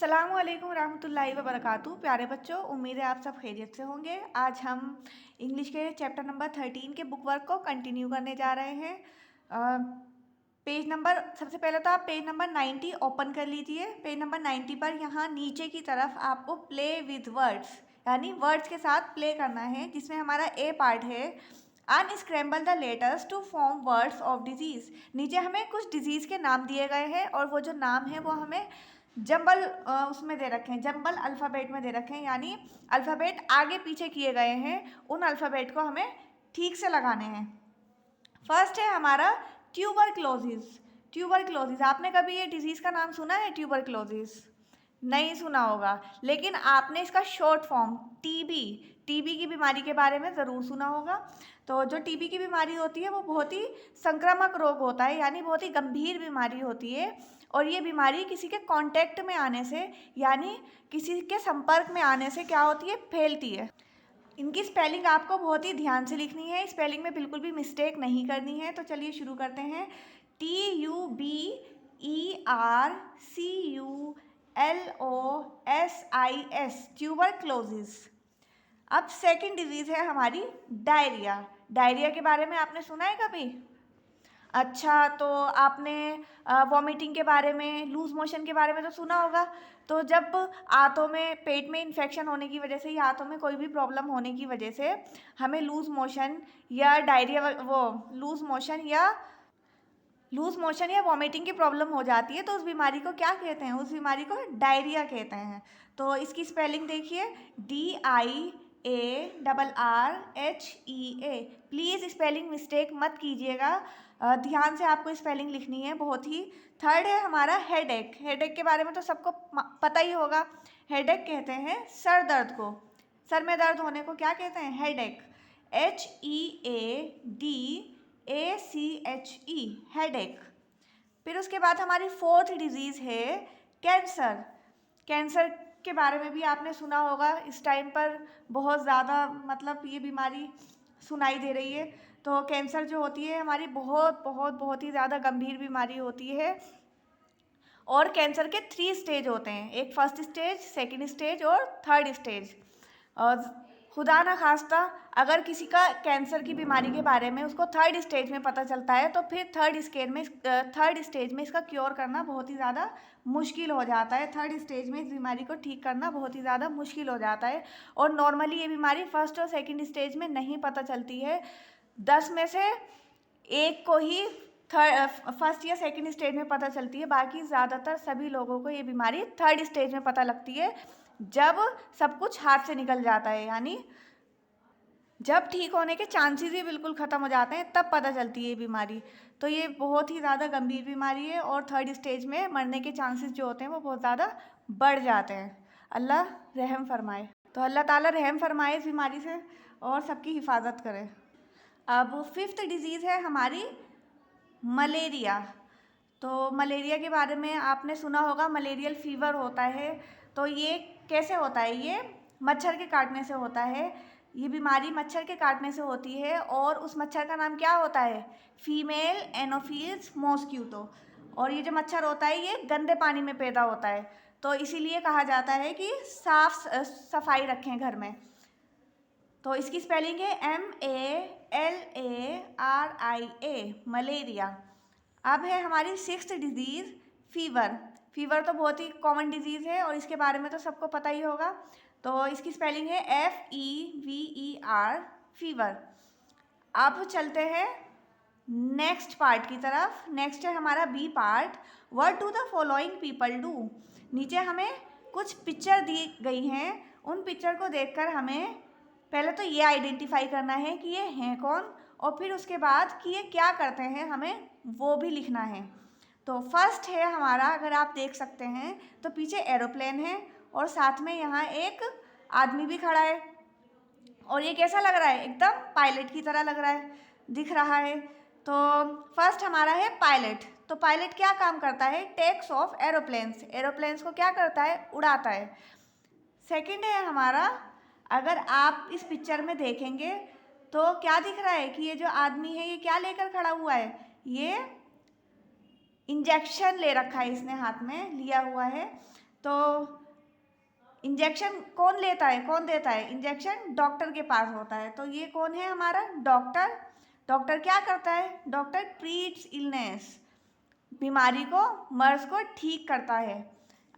अस्सलामु अलैकुम रहमतुल्लाहि व बरकातहू। प्यारे बच्चों, उम्मीद है आप सब खैरियत से होंगे। आज हम इंग्लिश के चैप्टर नंबर 13 के बुक वर्क को कंटिन्यू करने जा रहे हैं। पेज नंबर सबसे पहले तो आप पेज नंबर 90 ओपन कर लीजिए। पेज नंबर 90 पर यहाँ नीचे की तरफ आपको प्ले विद वर्ड्स यानी वर्ड्स के साथ प्ले करना है, जिसमें हमारा ए पार्ट है unscramble the letters to form words of disease. नीचे हमें कुछ डिजीज़ के नाम दिए गए हैं और वो जो नाम है वो हमें जंबल उसमें दे रखे हैं, जंबल अल्फ़ाबेट में दे रखे हैं, यानी अल्फ़ाबेट आगे पीछे किए गए हैं। उन अल्फ़ाबेट को हमें ठीक से लगाने हैं। फर्स्ट है हमारा ट्यूबरक्लोसिस। ट्यूबरक्लोसिस, आपने कभी ये डिजीज़ का नाम सुना है? ट्यूबरक्लोसिस नहीं सुना होगा, लेकिन आपने इसका शॉर्ट फॉर्म टीबी टीबी की बीमारी के बारे में ज़रूर सुना होगा। तो जो टीबी की बीमारी होती है वो बहुत ही संक्रामक रोग होता है, यानी बहुत ही गंभीर बीमारी होती है। और ये बीमारी किसी के कांटेक्ट में आने से यानी किसी के संपर्क में आने से क्या होती है? फैलती है। इनकी स्पेलिंग आपको बहुत ही ध्यान से लिखनी है, स्पेलिंग में बिल्कुल भी मिस्टेक नहीं करनी है। तो चलिए शुरू करते हैं। TUBERCULOSIS tuberculosis. अब सेकंड डिजीज़ है हमारी डायरिया। डायरिया के बारे में आपने सुना है कभी? अच्छा, तो आपने वॉमिटिंग के बारे में, लूज़ मोशन के बारे में तो सुना होगा। तो जब आंतों में, पेट में इन्फेक्शन होने की वजह से या आंतों में कोई भी प्रॉब्लम होने की वजह से हमें लूज़ मोशन या डायरिया लूज़ मोशन या वॉमिटिंग की प्रॉब्लम हो जाती है, तो उस बीमारी को क्या कहते हैं? उस बीमारी को डायरिया कहते हैं। तो इसकी स्पेलिंग देखिए, DIARRHEA। प्लीज़ स्पेलिंग मिस्टेक मत कीजिएगा, ध्यान से आपको स्पेलिंग लिखनी है बहुत ही। थर्ड है हमारा हेडेक। हेडेक के बारे में तो सबको पता ही होगा। हेडेक कहते हैं सर दर्द को। सर में दर्द होने को क्या कहते हैं? हेडेक। HEADACHE headache. फिर उसके बाद हमारी फोर्थ डिजीज़ है कैंसर। कैंसर के बारे में भी आपने सुना होगा। इस टाइम पर बहुत ज़्यादा मतलब ये बीमारी सुनाई दे रही है। तो कैंसर जो होती है हमारी बहुत बहुत बहुत ही ज़्यादा गंभीर बीमारी होती है। और कैंसर के 3 स्टेज होते हैं, एक फर्स्ट स्टेज, सेकंड स्टेज और थर्ड स्टेज। और खुदा ना खास्ता अगर किसी का कैंसर की बीमारी के बारे में उसको थर्ड स्टेज में पता चलता है, तो फिर थर्ड स्टेज में इसका क्योर करना बहुत ही ज़्यादा मुश्किल हो जाता है। थर्ड स्टेज में इस बीमारी को ठीक करना बहुत ही ज़्यादा मुश्किल हो जाता है। और नॉर्मली ये बीमारी फर्स्ट और सेकंड स्टेज में नहीं पता चलती है। 10 में से एक को ही फर्स्ट या सेकंड स्टेज में पता चलती है। बाकी ज़्यादातर सभी लोगों को ये बीमारी थर्ड स्टेज में पता लगती है, जब सब कुछ हाथ से निकल जाता है, यानी जब ठीक होने के चांसेस ही बिल्कुल ख़त्म हो जाते हैं, तब पता चलती है ये बीमारी। तो ये बहुत ही ज़्यादा गंभीर बीमारी है और थर्ड स्टेज में मरने के चांसेस जो होते हैं वो बहुत ज़्यादा बढ़ जाते हैं। अल्लाह रहम फरमाए। तो अल्लाह ताला रहम फरमाए इस बीमारी से और सबकी हिफाजत करे। अब फिफ्थ डिजीज़ है हमारी मलेरिया। तो मलेरिया के बारे में आपने सुना होगा, मलेरियल फीवर होता है। तो ये कैसे होता है? ये मच्छर के काटने से होता है। ये बीमारी मच्छर के काटने से होती है और उस मच्छर का नाम क्या होता है? Female Anopheles mosquito. और ये जो मच्छर होता है ये गंदे पानी में पैदा होता है, तो इसीलिए कहा जाता है कि साफ सफाई रखें घर में। तो इसकी स्पेलिंग है MALARIA मलेरिया। अब है हमारी सिक्स्थ डिजीज़ फीवर। फीवर तो बहुत ही कॉमन डिजीज़ है और इसके बारे में तो सबको पता ही होगा। तो इसकी स्पेलिंग है FEVER फीवर। अब चलते हैं नेक्स्ट पार्ट की तरफ। नेक्स्ट है हमारा B part, what do the following people do. नीचे हमें कुछ पिक्चर दी गई हैं, उन पिक्चर को देखकर हमें पहले तो ये आइडेंटिफाई करना है कि ये हैं कौन, और फिर उसके बाद कि ये क्या करते हैं हमें वो भी लिखना है। तो फर्स्ट है हमारा, अगर आप देख सकते हैं तो पीछे एरोप्लेन है और साथ में यहाँ एक आदमी भी खड़ा है। और ये कैसा लग रहा है? एकदम पायलट की तरह लग रहा है, दिख रहा है। तो फर्स्ट हमारा है पायलट। तो पायलट क्या काम करता है? Takes of aeroplanes. एरोप्लेन्स को क्या करता है? उड़ाता है। सेकंड है हमारा, अगर आप इस पिक्चर में देखेंगे तो क्या दिख रहा है कि ये जो आदमी है ये क्या लेकर खड़ा हुआ है? ये इंजेक्शन ले रखा है, इसने हाथ में लिया हुआ है। तो इंजेक्शन कौन लेता है, कौन देता है? इंजेक्शन डॉक्टर के पास होता है। तो ये कौन है हमारा? डॉक्टर। डॉक्टर क्या करता है? डॉक्टर ट्रीट्स इलनेस, बीमारी को, मर्ज को ठीक करता है।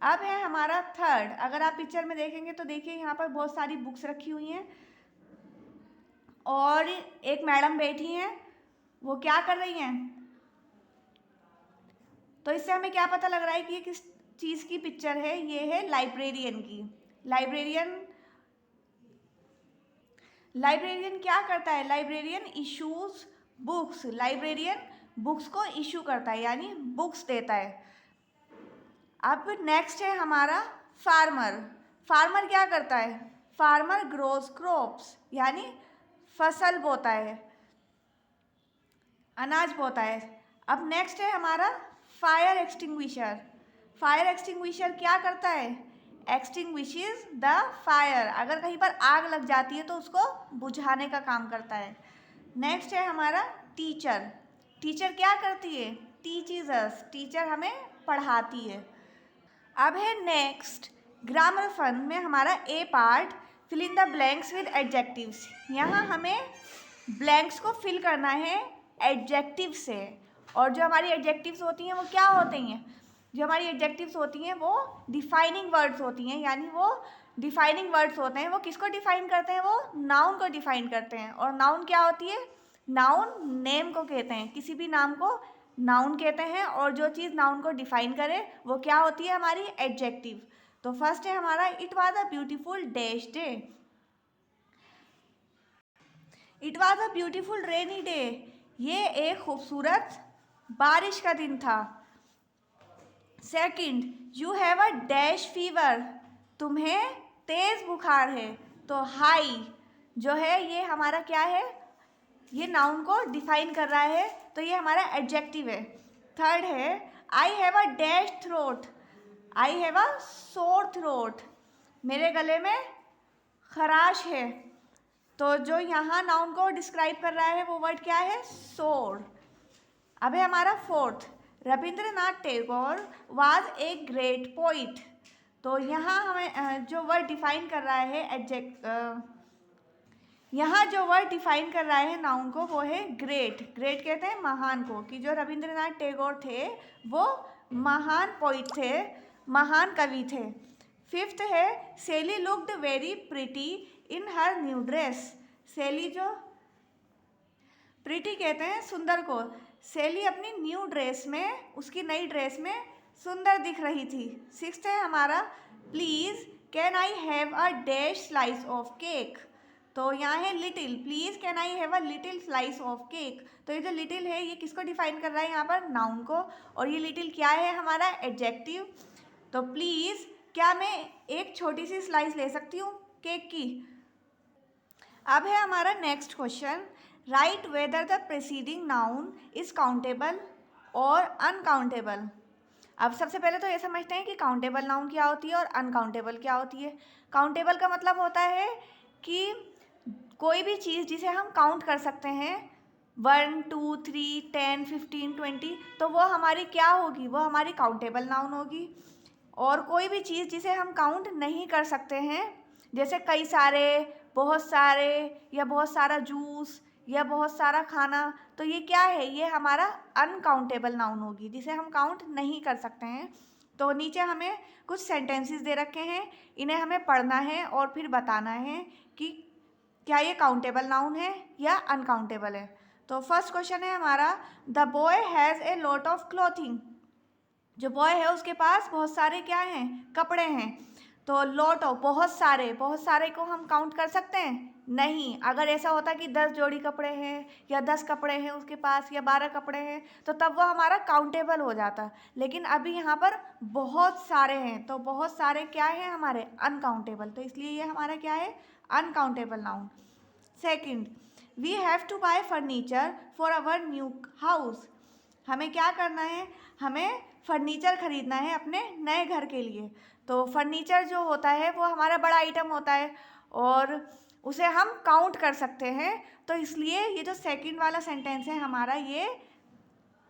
अब है हमारा थर्ड। अगर आप पिक्चर में देखेंगे तो देखिए यहाँ पर बहुत सारी बुक्स रखी हुई हैं और एक मैडम बैठी हैं, वो क्या कर रही हैं? तो इससे हमें क्या पता लग रहा है कि ये किस चीज़ की पिक्चर है? ये है लाइब्रेरियन की। लाइब्रेरियन क्या करता है? Librarian issues books. Librarian books को इशू करता है, यानी बुक्स देता है। अब नेक्स्ट है हमारा फार्मर। फार्मर क्या करता है? फार्मर ग्रोज क्रॉप्स, यानी फसल बोता है, अनाज बोता है। अब नेक्स्ट है हमारा फायर एक्सटिंग्विशर। फायर एक्सटिंग्विशर क्या करता है? Extinguishes the fire. अगर कहीं पर आग लग जाती है तो उसको बुझाने का काम करता है। नेक्स्ट है हमारा टीचर। टीचर क्या करती है? Teaches us. टीचर हमें पढ़ाती है। अब है नेक्स्ट ग्रामर फन में हमारा A part, fill in the blanks with adjectives. यहाँ हमें ब्लैंक्स को फिल करना है एडजेक्टिव से। और जो हमारी एडजेक्टिव्स होती हैं वो क्या होती हैं? जो हमारी एडजेक्टिव्स होती हैं वो डिफाइनिंग वर्ड्स होती हैं, यानी वो डिफाइनिंग वर्ड्स होते हैं। वो किसको डिफाइन करते हैं? वो नाउन को डिफाइन करते हैं। और नाउन क्या होती है? नाउन नेम को कहते हैं, किसी भी नाम को नाउन कहते हैं। और जो चीज़ नाउन को डिफाइन करे वो क्या होती है? हमारी एडजेक्टिव। तो फर्स्ट है हमारा it was a beautiful dash day. It was a beautiful rainy day. ये एक खूबसूरत बारिश का दिन था। Second, you have a dash fever. तुम्हें तेज बुखार है। तो हाई जो है ये हमारा क्या है? ये नाउन को डिफाइन कर रहा है, तो ये हमारा एडजेक्टिव है। थर्ड है I have a dash throat. I have a sore throat. मेरे गले में खराश है। तो जो यहाँ नाउन को डिस्क्राइब कर रहा है वो वर्ड क्या है? सोर। अब है हमारा fourth, Rabindranath Tagore was a great poet. तो यहाँ हमें जो वर्ड डिफाइन कर रहा है यहाँ जो वर्ड डिफाइन कर रहा है नाउन को वो है ग्रेट। ग्रेट कहते हैं महान को, कि जो रविंद्रनाथ टैगोर थे वो महान पोइट थे, महान कवि थे। फिफ्थ है सेली लुक्ड वेरी प्रिटी इन हर न्यू ड्रेस। सेली जो प्रिटी कहते हैं सुंदर को, सेली अपनी न्यू ड्रेस में, उसकी नई ड्रेस में सुंदर दिख रही थी। सिक्स्थ है हमारा please can I have a dash slice of cake. तो यहाँ है little, please can I have a little slice of cake. तो ये जो लिटिल है ये किसको डिफाइन कर रहा है? यहाँ पर नाउन को। और ये लिटिल क्या है? हमारा एडजेक्टिव। तो प्लीज़ क्या मैं एक छोटी सी स्लाइस ले सकती हूँ केक की? अब है हमारा next question, write whether the preceding noun is countable और अनकाउंटेबल। अब सबसे पहले तो ये समझते हैं कि काउंटेबल नाउन क्या होती है और अनकाउंटेबल क्या होती है। काउंटेबल का मतलब होता है कि कोई भी चीज़ जिसे हम काउंट कर सकते हैं, 1 2 3 10 15 20, तो वो हमारी क्या होगी? वो हमारी काउंटेबल नाउन होगी। और कोई भी चीज़ जिसे हम काउंट नहीं कर सकते हैं, जैसे कई सारे, बहुत सारे, या बहुत सारा जूस, या बहुत सारा खाना, तो ये क्या है? ये हमारा अनकाउंटेबल नाउन होगी, जिसे हम काउंट नहीं कर सकते हैं। तो नीचे हमें कुछ सेंटेंसेस दे रखे हैं, इन्हें हमें पढ़ना है और फिर बताना है कि क्या ये काउंटेबल नाउन है या अनकाउंटेबल है। तो फर्स्ट क्वेश्चन है हमारा, the boy has a lot of clothing. जो बॉय है उसके पास बहुत सारे क्या हैं? कपड़े हैं। तो लॉट ऑफ, बहुत सारे, बहुत सारे को हम काउंट कर सकते हैं? नहीं। अगर ऐसा होता कि 10 जोड़ी कपड़े हैं या 10 कपड़े हैं उसके पास या 12 कपड़े हैं तो तब वो हमारा काउंटेबल हो जाता। लेकिन अभी यहाँ पर बहुत सारे हैं, तो बहुत सारे क्या है? हमारे अनकाउंटेबल। तो इसलिए ये हमारा क्या है? Uncountable noun. Second, we have to buy furniture for our new house. हमें क्या करना है? हमें फर्नीचर खरीदना है अपने नए घर के लिए। तो फर्नीचर जो होता है वो हमारा बड़ा आइटम होता है और उसे हम काउंट कर सकते हैं। तो इसलिए ये जो सेकंड वाला सेंटेंस है हमारा, ये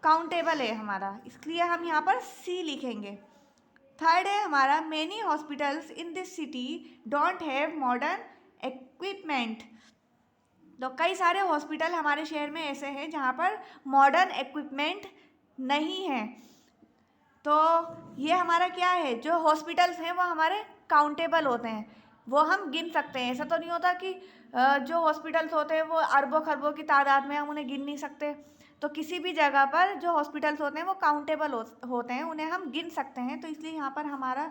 काउंटेबल है हमारा, इसलिए हम यहाँ पर सी लिखेंगे। थर्ड है हमारा many hospitals in this city don't have modern equipment. तो कई सारे हॉस्पिटल हमारे शहर में ऐसे हैं जहाँ पर मॉडर्न इक्विपमेंट नहीं है। तो ये हमारा क्या है, जो हॉस्पिटल्स हैं वो हमारे काउंटेबल होते हैं, वो हम गिन सकते हैं। ऐसा तो नहीं होता कि जो हॉस्पिटल्स होते हैं वो अरबों खरबों की तादाद में, हम उन्हें गिन नहीं सकते। तो किसी भी जगह पर जो हॉस्पिटल्स होते हैं वो काउंटेबल होते हैं, उन्हें हम गिन सकते हैं। तो इसलिए यहाँ पर हमारा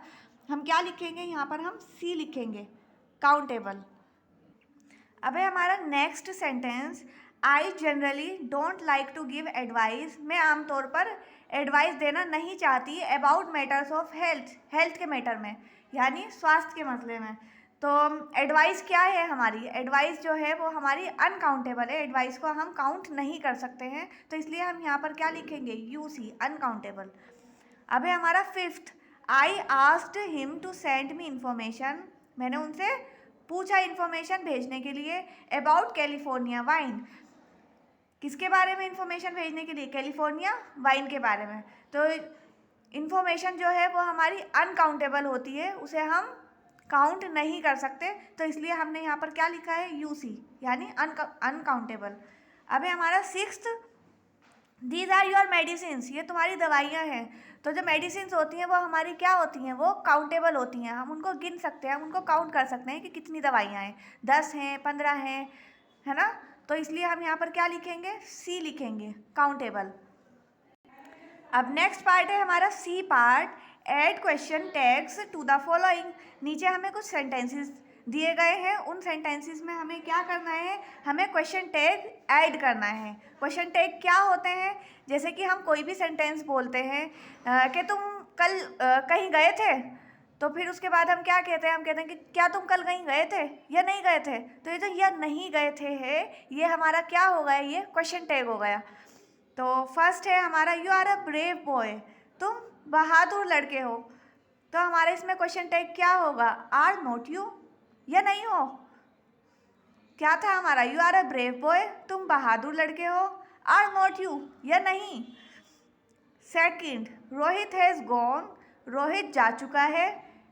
हम क्या लिखेंगे, यहाँ पर हम सी लिखेंगे, काउंटेबल। अब है हमारा next sentence, I generally don't like to give advice. मैं आमतौर पर एडवाइस देना नहीं चाहती about matters of health, health के मैटर में, यानी स्वास्थ्य के मसले में। तो एडवाइस क्या है हमारी, एडवाइस जो है वो हमारी अनकाउंटेबल है, एडवाइस को हम काउंट नहीं कर सकते हैं। तो इसलिए हम यहाँ पर क्या लिखेंगे, यू सी, अनकाउंटेबल। अब है हमारा fifth, I asked him to send me information. मैंने उनसे पूछा इन्फॉर्मेशन भेजने के लिए अबाउट कैलिफोर्निया वाइन। किसके बारे में इन्फॉर्मेशन भेजने के लिए, कैलिफोर्निया वाइन के बारे में। तो इन्फॉर्मेशन जो है वो हमारी अनकाउंटेबल होती है, उसे हम काउंट नहीं कर सकते। तो इसलिए हमने यहाँ पर क्या लिखा है, यू सी, यानी अनकाउंटेबल। अब है हमारा sixth, these are your medicines. ये तुम्हारी दवाइयाँ हैं। तो जो मेडिसिन्स होती हैं वो हमारी क्या होती हैं, वो काउंटेबल होती हैं, हम उनको गिन सकते हैं, हम उनको काउंट कर सकते हैं कि कितनी दवाइयाँ हैं, 10 हैं, 15 हैं, है ना। तो इसलिए हम यहाँ पर क्या लिखेंगे, सी लिखेंगे, काउंटेबल। अब नेक्स्ट पार्ट है हमारा C part, add question tags to the following. नीचे हमें कुछ सेंटेंसेस दिए गए हैं, उन सेंटेंसेस में हमें क्या करना है, हमें क्वेश्चन टैग ऐड करना है। क्वेश्चन टैग क्या होते हैं, जैसे कि हम कोई भी सेंटेंस बोलते हैं कि तुम कल कहीं गए थे, तो फिर उसके बाद हम क्या कहते हैं, हम कहते हैं कि क्या तुम कल कहीं गए थे या नहीं गए थे। तो ये जो या नहीं गए थे है, ये हमारा क्या हो गया, ये क्वेश्चन टैग हो गया। तो फर्स्ट है हमारा, you are a brave boy. तुम बहादुर लड़के हो। तो हमारे इसमें क्वेश्चन टैग क्या होगा, आर नॉट यू, या नहीं हो। क्या था हमारा, you are a brave boy, तुम बहादुर लड़के हो, आर नॉट यू, या नहीं। Second, Rohit has gone, Rohit जा चुका है,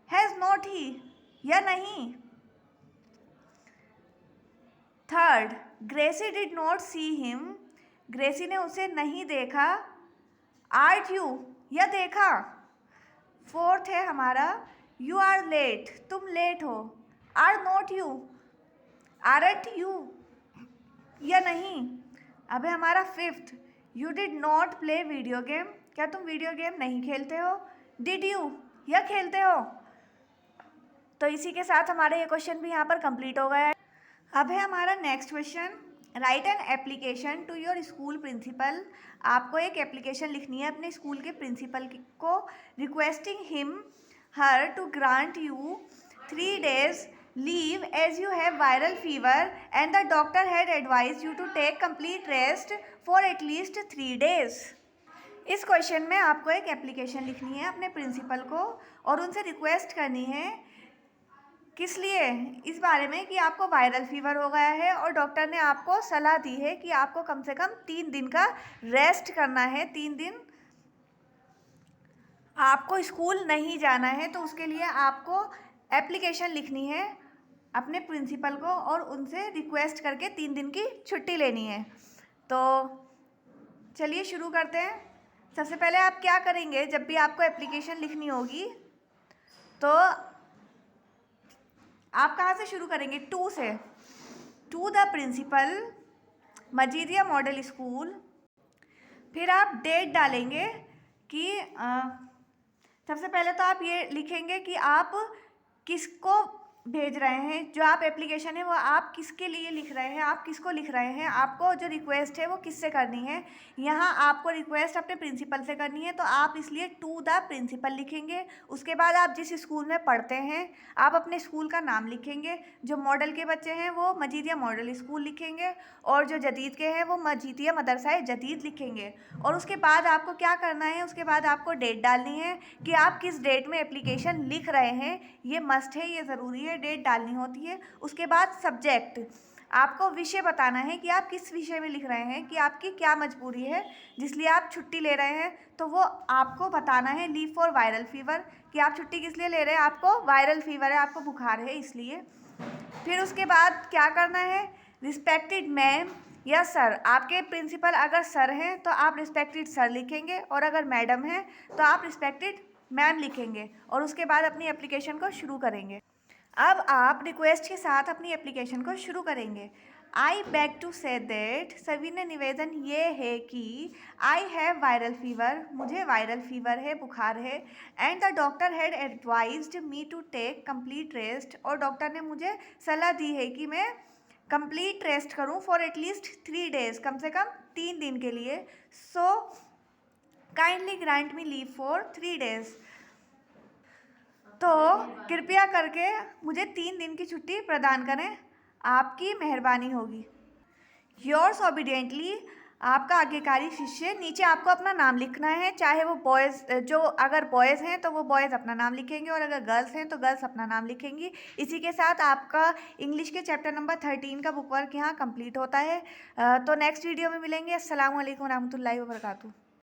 हैज़ नॉट ही, या नहीं। Third, Gracie did not see him, Gracie ने उसे नहीं देखा, आर्ट यू, या देखा। फोर्थ है हमारा, यू आर लेट, तुम लेट हो, are not you, aren't you, या नहीं। अब है हमारा fifth, you did not play video game, क्या तुम वीडियो गेम नहीं खेलते हो, डिड यू, या खेलते हो। तो इसी के साथ हमारे ये क्वेश्चन भी यहाँ पर कंप्लीट हो गया है। अब है हमारा next question, write an application to your school principal. आपको एक एप्लीकेशन लिखनी है अपने स्कूल के प्रिंसिपल को, requesting him her to grant you 3 days leave as you have viral fever and the doctor had advise you to take complete rest for at least 3 days। इस question में आपको एक एप्लीकेशन लिखनी है अपने प्रिंसिपल को और उनसे रिक्वेस्ट करनी है, किस लिए, इस बारे में कि आपको वायरल फीवर हो गया है और डॉक्टर ने आपको सलाह दी है कि आपको कम से कम 3 दिन का रेस्ट करना है, 3 दिन आपको स्कूल नहीं जाना है। तो उसके लिए आपको एप्लीकेशन लिखनी है अपने प्रिंसिपल को और उनसे रिक्वेस्ट करके 3 दिन की छुट्टी लेनी है। तो चलिए शुरू करते हैं। सबसे पहले आप क्या करेंगे, जब भी आपको एप्लीकेशन लिखनी होगी तो आप कहाँ से शुरू करेंगे, टू से, to the principal Majidia model school. फिर आप डेट डालेंगे कि सबसे पहले तो आप ये लिखेंगे कि आप किसको भेज रहे हैं, जो आप एप्लीकेशन है वो आप किसके लिए लिख रहे हैं, आप किसको लिख रहे हैं, आपको जो रिक्वेस्ट है वो किससे करनी है। यहाँ आपको रिक्वेस्ट अपने प्रिंसिपल से करनी है तो आप इसलिए टू द प्रिंसिपल लिखेंगे। उसके बाद आप जिस स्कूल में पढ़ते हैं आप अपने स्कूल का नाम लिखेंगे। जो मॉडल के बच्चे हैं वो मजीदिया मॉडल स्कूल लिखेंगे और जो जदीद के हैं वो मजीदिया मदरसा जदीद लिखेंगे। और उसके बाद आपको क्या करना है, उसके बाद आपको डेट डालनी है कि आप किस डेट में एप्लीकेशन लिख रहे हैं। ये मस्ट है, ये ज़रूरी है, डेट डालनी होती है। उसके बाद सब्जेक्ट, आपको विषय बताना है कि आप किस विषय में लिख रहे हैं, कि आपकी क्या मजबूरी है जिसलिए आप छुट्टी ले रहे हैं। तो वो आपको बताना है लीव फॉर वायरल फीवर, कि आप छुट्टी किस लिए ले रहे हैं, आपको वायरल फीवर है, आपको बुखार है इसलिए। फिर उसके बाद क्या करना है, रिस्पेक्टेड मैम या सर। आपके प्रिंसिपल अगर सर हैं तो आप रिस्पेक्टेड सर लिखेंगे, और अगर मैडम हैं तो आप रिस्पेक्टेड मैम लिखेंगे, और उसके बाद अपनी एप्लीकेशन को शुरू करेंगे। अब आप रिक्वेस्ट के साथ अपनी एप्लीकेशन को शुरू करेंगे। I beg to say that, सविनय निवेदन ये है कि आई हैव वायरल फीवर, मुझे वायरल फीवर है, बुखार है। And the doctor had advised me to take complete rest, और डॉक्टर ने मुझे सलाह दी है कि मैं कंप्लीट रेस्ट करूं फॉर एटलीस्ट 3 डेज, कम से कम 3 दिन के लिए। So kindly grant me leave for 3 days, तो कृपया करके मुझे 3 दिन की छुट्टी प्रदान करें, आपकी मेहरबानी होगी। योर्स ओबीडियंटली, आपका आज्ञाकारी शिष्य। नीचे आपको अपना नाम लिखना है, चाहे वो बॉयज़, जो अगर बॉयज़ हैं तो वो बॉयज़ अपना नाम लिखेंगे, और अगर गर्ल्स हैं तो गर्ल्स अपना नाम लिखेंगी। इसी के साथ आपका इंग्लिश के चैप्टर नंबर 13 का बुक वर्क यहाँ कंप्लीट होता है। तो नेक्स्ट वीडियो में मिलेंगे। अस्सलाम वालेकुम रहमतुल्लाहि व बरकातुहू।